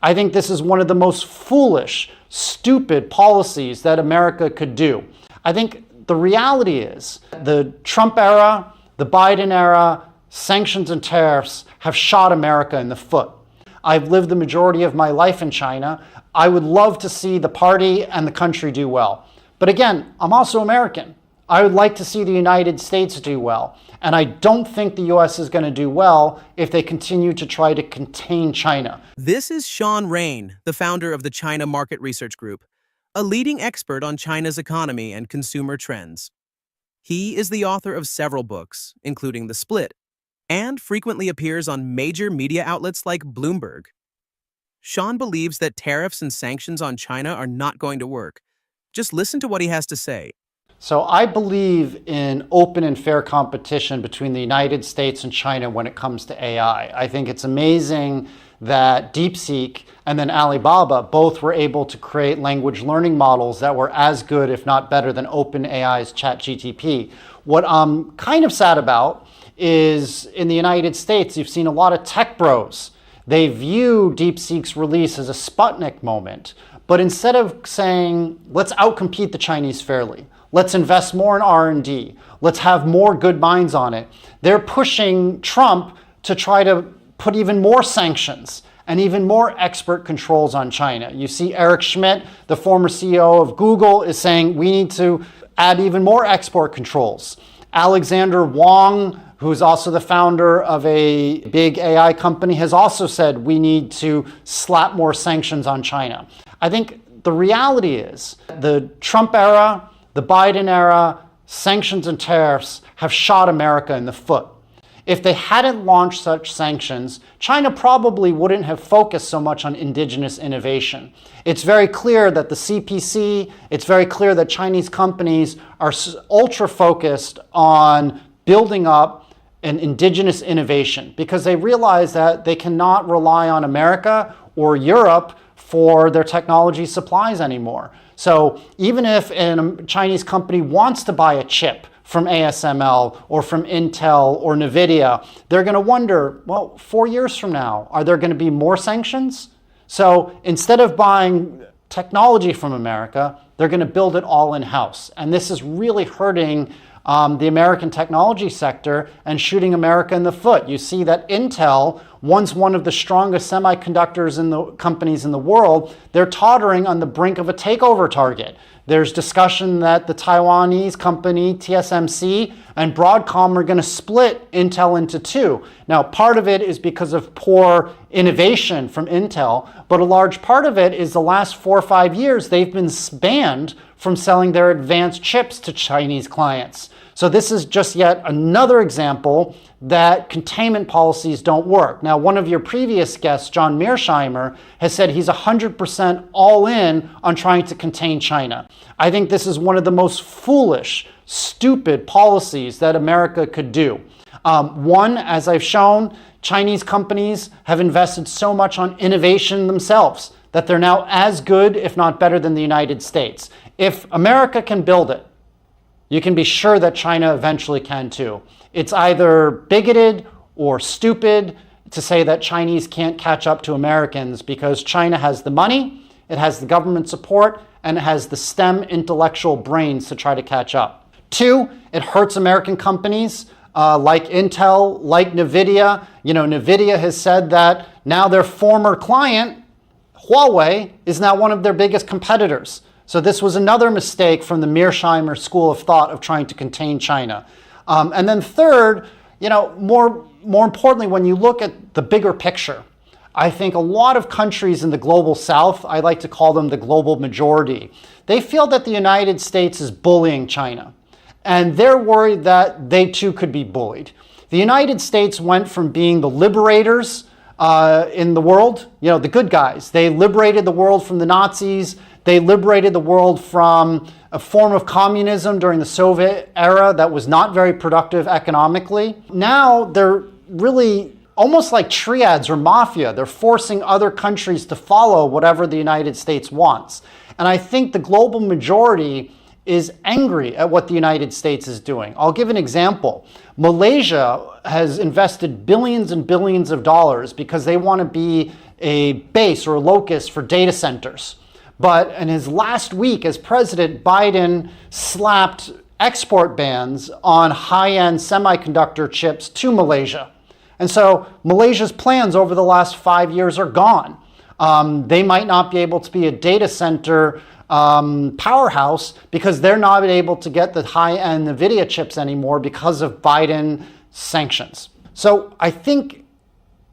I think this is one of the most foolish, stupid policies that America could do. I think the reality is the Trump era, the Biden era, sanctions and tariffs have shot America in the foot. I've lived the majority of my life in China. I would love to see the party and the country do well. But again, I'm also American. I would like to see the United States do well. And I don't think the US is going to do well if they continue to try to contain China. This is Shaun, the founder of the China Market Research Group, a leading expert on China's economy and consumer trends. He is the author of several books, including The Split, and frequently appears on major media outlets like Bloomberg. Shaun believes that tariffs and sanctions on China are not going to work. Just listen to what he has to say. So I believe in open and fair competition between the United States and China when it comes to AI. I think it's amazing that DeepSeek and then Alibaba both were able to create language learning models that were as good, if not better, than OpenAI's ChatGPT. What I'm kind of sad about is in the United States, you've seen a lot of tech bros. They view DeepSeek's release as a Sputnik moment. But instead of saying, let's outcompete the Chinese fairly, let's invest more in R&D, let's have more good minds on it, they're pushing Trump to try to put even more sanctions and even more expert controls on China. You see Eric Schmidt, the former CEO of Google, is saying we need to add even more export controls. Alexander Wang, who's also the founder of a big AI company, has also said we need to slap more sanctions on China. I think the reality is the Trump era, the Biden era, sanctions and tariffs have shot America in the foot. If they hadn't launched such sanctions, China probably wouldn't have focused so much on indigenous innovation. It's very clear that the CPC, it's very clear that Chinese companies are ultra focused on building up an indigenous innovation because they realize that they cannot rely on America or Europe for their technology supplies anymore. So even if a Chinese company wants to buy a chip from ASML or from Intel or NVIDIA, they're going to wonder, well, 4 years from now, are there going to be more sanctions? So instead of buying technology from America, they're going to build it all in-house. And this is really hurting the American technology sector and shooting America in the foot. You see that Intel, once one of the strongest semiconductors in the companies in the world, they're tottering on the brink of a takeover target. There's discussion that the Taiwanese company TSMC and Broadcom are going to split Intel into two. Now, part of it is because of poor innovation from Intel, but a large part of it is the last 4 or 5 years they've been banned from selling their advanced chips to Chinese clients. So this is just yet another example that containment policies don't work. Now, one of your previous guests, John Mearsheimer, has said he's 100% all in on trying to contain China. I think this is one of the most foolish, stupid policies that America could do. One, as I've shown, Chinese companies have invested so much on innovation themselves that they're now as good, if not better, than the United States. If America can build it, you can be sure that China eventually can too. It's either bigoted or stupid to say that Chinese can't catch up to Americans because China has the money, it has the government support, and it has the STEM intellectual brains to try to catch up. Two, it hurts American companies like Intel, like NVIDIA. You know, NVIDIA has said that now their former client, Huawei, is now one of their biggest competitors. So this was another mistake from the Mearsheimer school of thought of trying to contain China. And then third, you know, more importantly, when you look at the bigger picture, I think a lot of countries in the global south, I like to call them the global majority, they feel that the United States is bullying China. And they're worried that they too could be bullied. The United States went from being the liberators in the world, you know, the good guys. They liberated the world from the Nazis. They liberated the world from a form of communism during the Soviet era that was not very productive economically. Now they're really almost like triads or mafia. They're forcing other countries to follow whatever the United States wants. And I think the global majority is angry at what the United States is doing. I'll give an example. Malaysia has invested billions and billions of dollars because they want to be a base or a locus for data centers. But in his last week as president, Biden slapped export bans on high-end semiconductor chips to Malaysia. And so Malaysia's plans over the last 5 years are gone. They might not be able to be a data center powerhouse because they're not able to get the high-end NVIDIA chips anymore because of Biden sanctions. So I think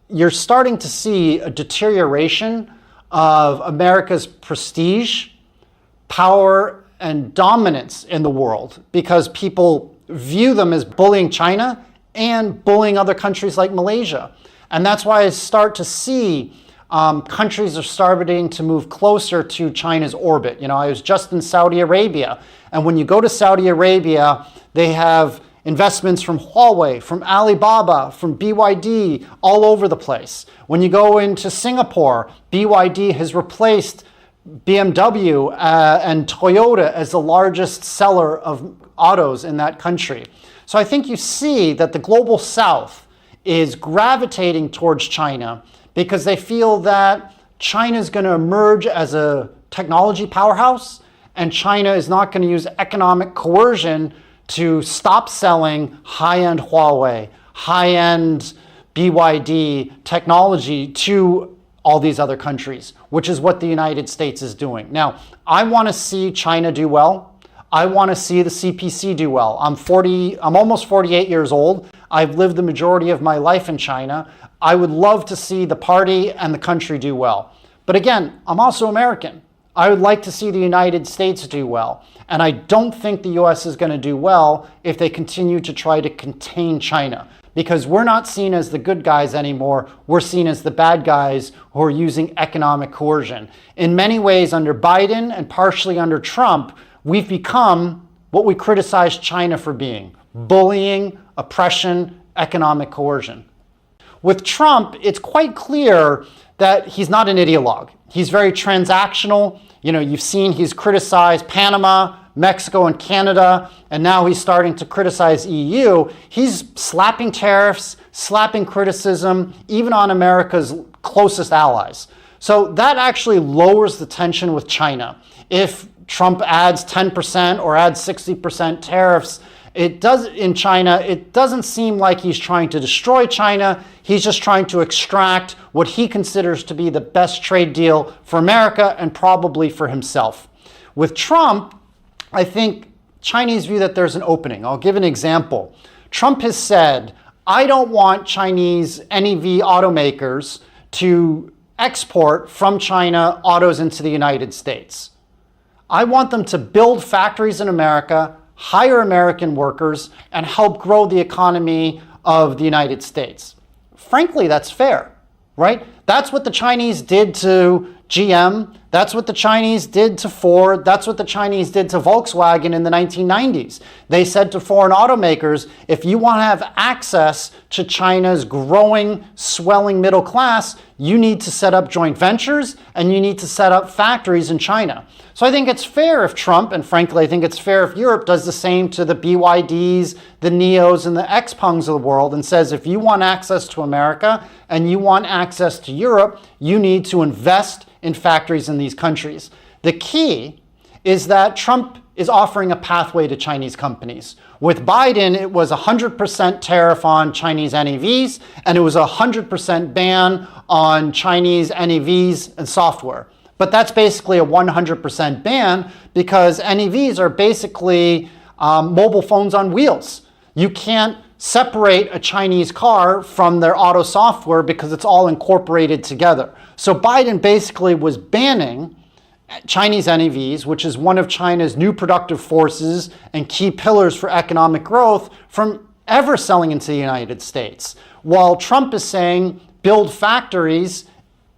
you're starting to see a deterioration of America's prestige, power, and dominance in the world because people view them as bullying China and bullying other countries like Malaysia. And that's why I start to see countries are starting to move closer to China's orbit. You know, I was just in Saudi Arabia, and when you go to Saudi Arabia, they have investments from Huawei, from Alibaba, from BYD, all over the place. When you go into Singapore, BYD has replaced BMW and Toyota as the largest seller of autos in that country. So I think you see that the global south is gravitating towards China because they feel that China is going to emerge as a technology powerhouse, and China is not going to use economic coercion to stop selling high-end Huawei, high-end BYD technology to all these other countries, which is what the United States is doing. Now, I want to see China do well. I want to see the CPC do well. I'm almost 48 years old. I've lived the majority of my life in China. I would love to see the party and the country do well. But again, I'm also American. I would like to see the United States do well. And I don't think the US is going to do well if they continue to try to contain China, because we're not seen as the good guys anymore. We're seen as the bad guys who are using economic coercion. In many ways, under Biden and partially under Trump, we've become what we criticize China for being: bullying, oppression, economic coercion. With Trump, it's quite clear that he's not an ideologue. He's very transactional. You know, you've seen he's criticized Panama, Mexico, and Canada, and now he's starting to criticize EU. He's slapping tariffs, slapping criticism, even on America's closest allies. So that actually lowers the tension with China. If Trump adds 10% or adds 60% tariffs, it doesn't seem like he's trying to destroy China. He's just trying to extract what he considers to be the best trade deal for America and probably for himself. With Trump, I think Chinese view that there's an opening. I'll give an example. Trump has said, I don't want Chinese NEV automakers to export from China autos into the United States. I want them to build factories in America, hire American workers, and help grow the economy of the United States. Frankly, that's fair, right? That's what the Chinese did to GM. That's what the Chinese did to Ford. That's what the Chinese did to Volkswagen in the 1990s. They said to foreign automakers, if you want to have access to China's growing, swelling middle class, you need to set up joint ventures and you need to set up factories in China. So I think it's fair if Trump, and frankly, I think it's fair if Europe does the same to the BYDs, the NIOs, and the XPengs of the world and says, if you want access to America and you want access to Europe, you need to invest in factories in these countries. The key is that Trump is offering a pathway to Chinese companies. With Biden, it was 100% tariff on Chinese NEVs, and it was 100% ban on Chinese NEVs and software. But that's basically a 100% ban because NEVs are basically mobile phones on wheels. You can't separate a Chinese car from their auto software because it's all incorporated together. So Biden basically was banning Chinese NEVs, which is one of China's new productive forces and key pillars for economic growth, from ever selling into the United States. While Trump is saying, build factories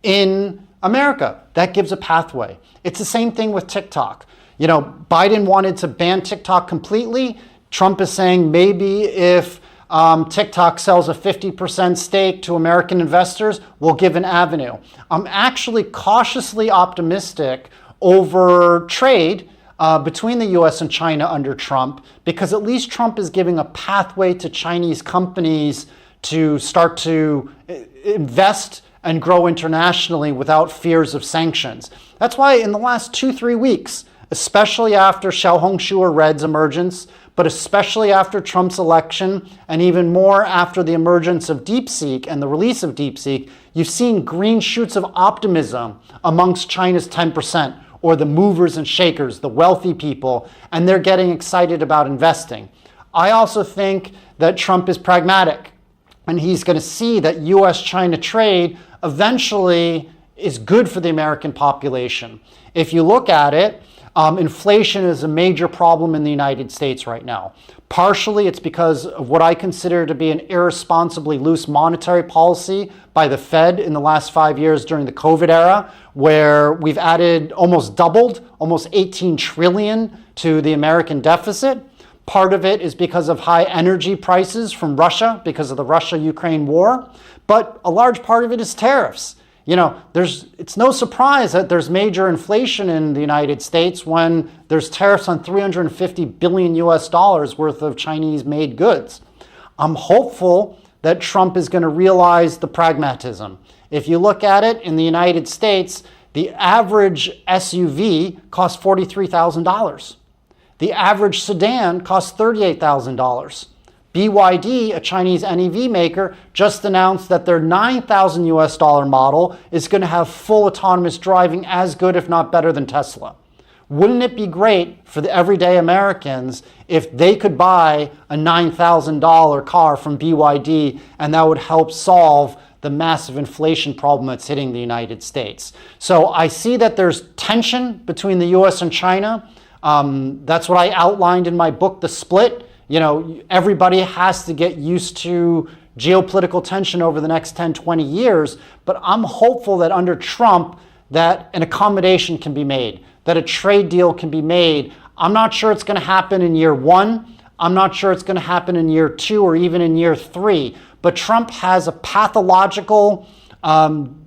in America. That gives a pathway. It's the same thing with TikTok. You know, Biden wanted to ban TikTok completely. Trump is saying maybe if TikTok sells a 50% stake to American investors, we'll give an avenue. I'm actually cautiously optimistic over trade between the US and China under Trump, because at least Trump is giving a pathway to Chinese companies to start to invest and grow internationally without fears of sanctions. That's why in the last 2-3 weeks, especially after Xiaohongshu or Red's emergence, but especially after Trump's election, and even more after the emergence of DeepSeek and the release of DeepSeek, you've seen green shoots of optimism amongst China's 10%, or the movers and shakers, the wealthy people, and they're getting excited about investing. I also think that Trump is pragmatic, and he's going to see that US-China trade eventually is good for the American population. If you look at it, inflation is a major problem in the United States right now. Partially, it's because of what I consider to be an irresponsibly loose monetary policy by the Fed in the last 5 years during the COVID era, where we've added almost 18 trillion to the American deficit. Part of it is because of high energy prices from Russia, because of the Russia-Ukraine war. But a large part of it is tariffs. It's no surprise that there's major inflation in the United States when there's tariffs on $350 billion worth of Chinese-made goods. I'm hopeful that Trump is going to realize the pragmatism. If you look at it, in the United States, the average SUV costs $43,000. The average sedan costs $38,000. BYD, a Chinese NEV maker, just announced that their $9,000 model is going to have full autonomous driving as good, if not better, than Tesla. Wouldn't it be great for the everyday Americans if they could buy a $9,000 car from BYD, and that would help solve the massive inflation problem that's hitting the United States? So I see that there's tension between the US and China. That's what I outlined in my book, The Split. Everybody has to get used to geopolitical tension over the next 10, 20 years. But I'm hopeful that under Trump, that an accommodation can be made, that a trade deal can be made. I'm not sure it's going to happen in year 1. I'm not sure it's going to happen in year 2 or even in year 3. But Trump has a pathological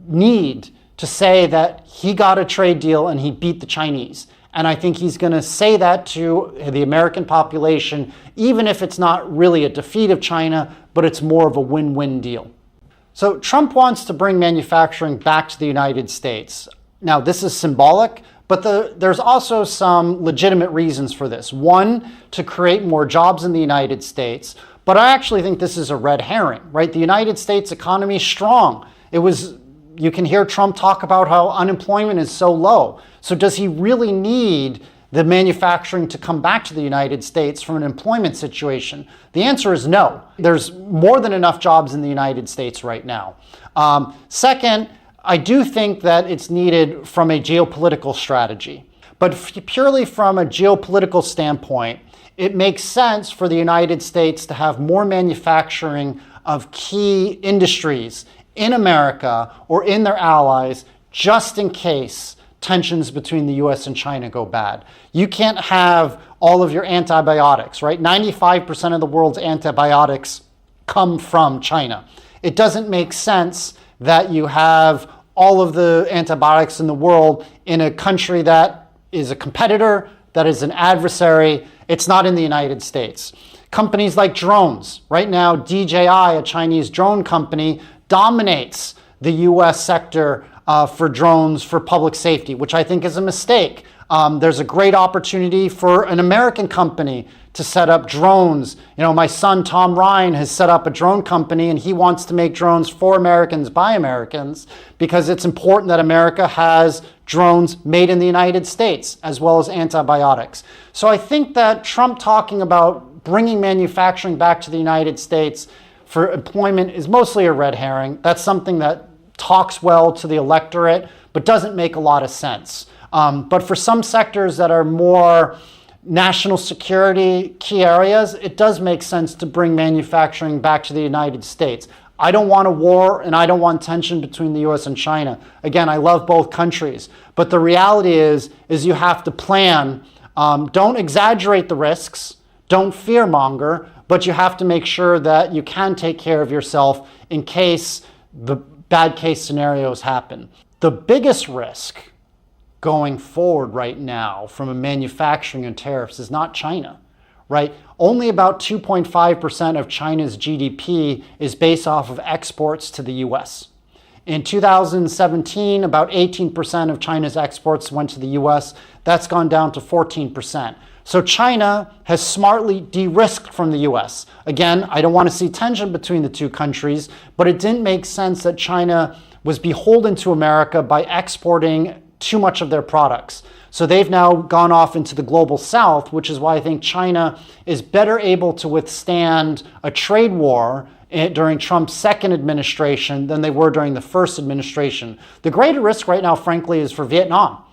need to say that he got a trade deal and he beat the Chinese. And I think he's going to say that to the American population, even if it's not really a defeat of China, but it's more of a win-win deal. So Trump wants to bring manufacturing back to the United States. Now, this is symbolic, but there's also some legitimate reasons for this. One, to create more jobs in the United States. But I actually think this is a red herring, right? The United States economy is strong. You can hear Trump talk about how unemployment is so low. So does he really need the manufacturing to come back to the United States from an employment situation? The answer is no. There's more than enough jobs in the United States right now. Second, I do think that it's needed from a geopolitical strategy. But purely from a geopolitical standpoint, it makes sense for the United States to have more manufacturing of key industries in America or in their allies, just in case tensions between the US and China go bad. You can't have all of your antibiotics, right? 95% of the world's antibiotics come from China. It doesn't make sense that you have all of the antibiotics in the world in a country that is a competitor, that is an adversary. It's not in the United States. Companies like drones. Right now, DJI, a Chinese drone company, dominates the US sector for drones for public safety, which I think is a mistake. There's a great opportunity for an American company to set up drones. My son, Tom Rein, has set up a drone company, and he wants to make drones for Americans by Americans, because it's important that America has drones made in the United States, as well as antibiotics. So I think that Trump talking about bringing manufacturing back to the United States for employment is mostly a red herring. That's something that talks well to the electorate, but doesn't make a lot of sense. But for some sectors that are more national security key areas, it does make sense to bring manufacturing back to the United States. I don't want a war, and I don't want tension between the US and China. Again, I love both countries. But the reality is you have to plan. Don't exaggerate the risks. Don't fearmonger. But you have to make sure that you can take care of yourself in case the bad case scenarios happen. The biggest risk going forward right now from a manufacturing and tariffs is not China, right? Only about 2.5% of China's GDP is based off of exports to the US. In 2017, about 18% of China's exports went to the US. That's gone down to 14%. So China has smartly de-risked from the US. Again, I don't want to see tension between the two countries, but it didn't make sense that China was beholden to America by exporting too much of their products. So they've now gone off into the global south, which is why I think China is better able to withstand a trade war during Trump's second administration than they were during the first administration. The greater risk right now, frankly, is for Vietnam.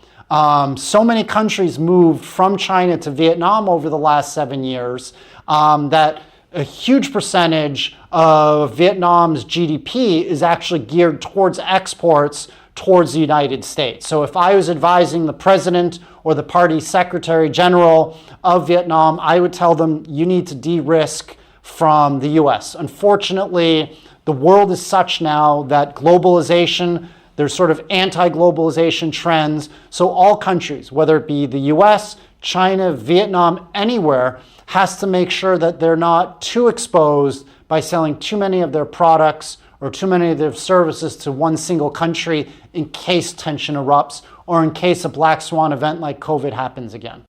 So many countries moved from China to Vietnam over the last 7 years that a huge percentage of Vietnam's GDP is actually geared towards exports towards the United States. So if I was advising the president or the party secretary general of Vietnam, I would tell them you need to de-risk from the US. Unfortunately, the world is such now that globalization, there's sort of anti-globalization trends. So all countries, whether it be the US, China, Vietnam, anywhere, has to make sure that they're not too exposed by selling too many of their products or too many of their services to one single country in case tension erupts or in case a black swan event like COVID happens again.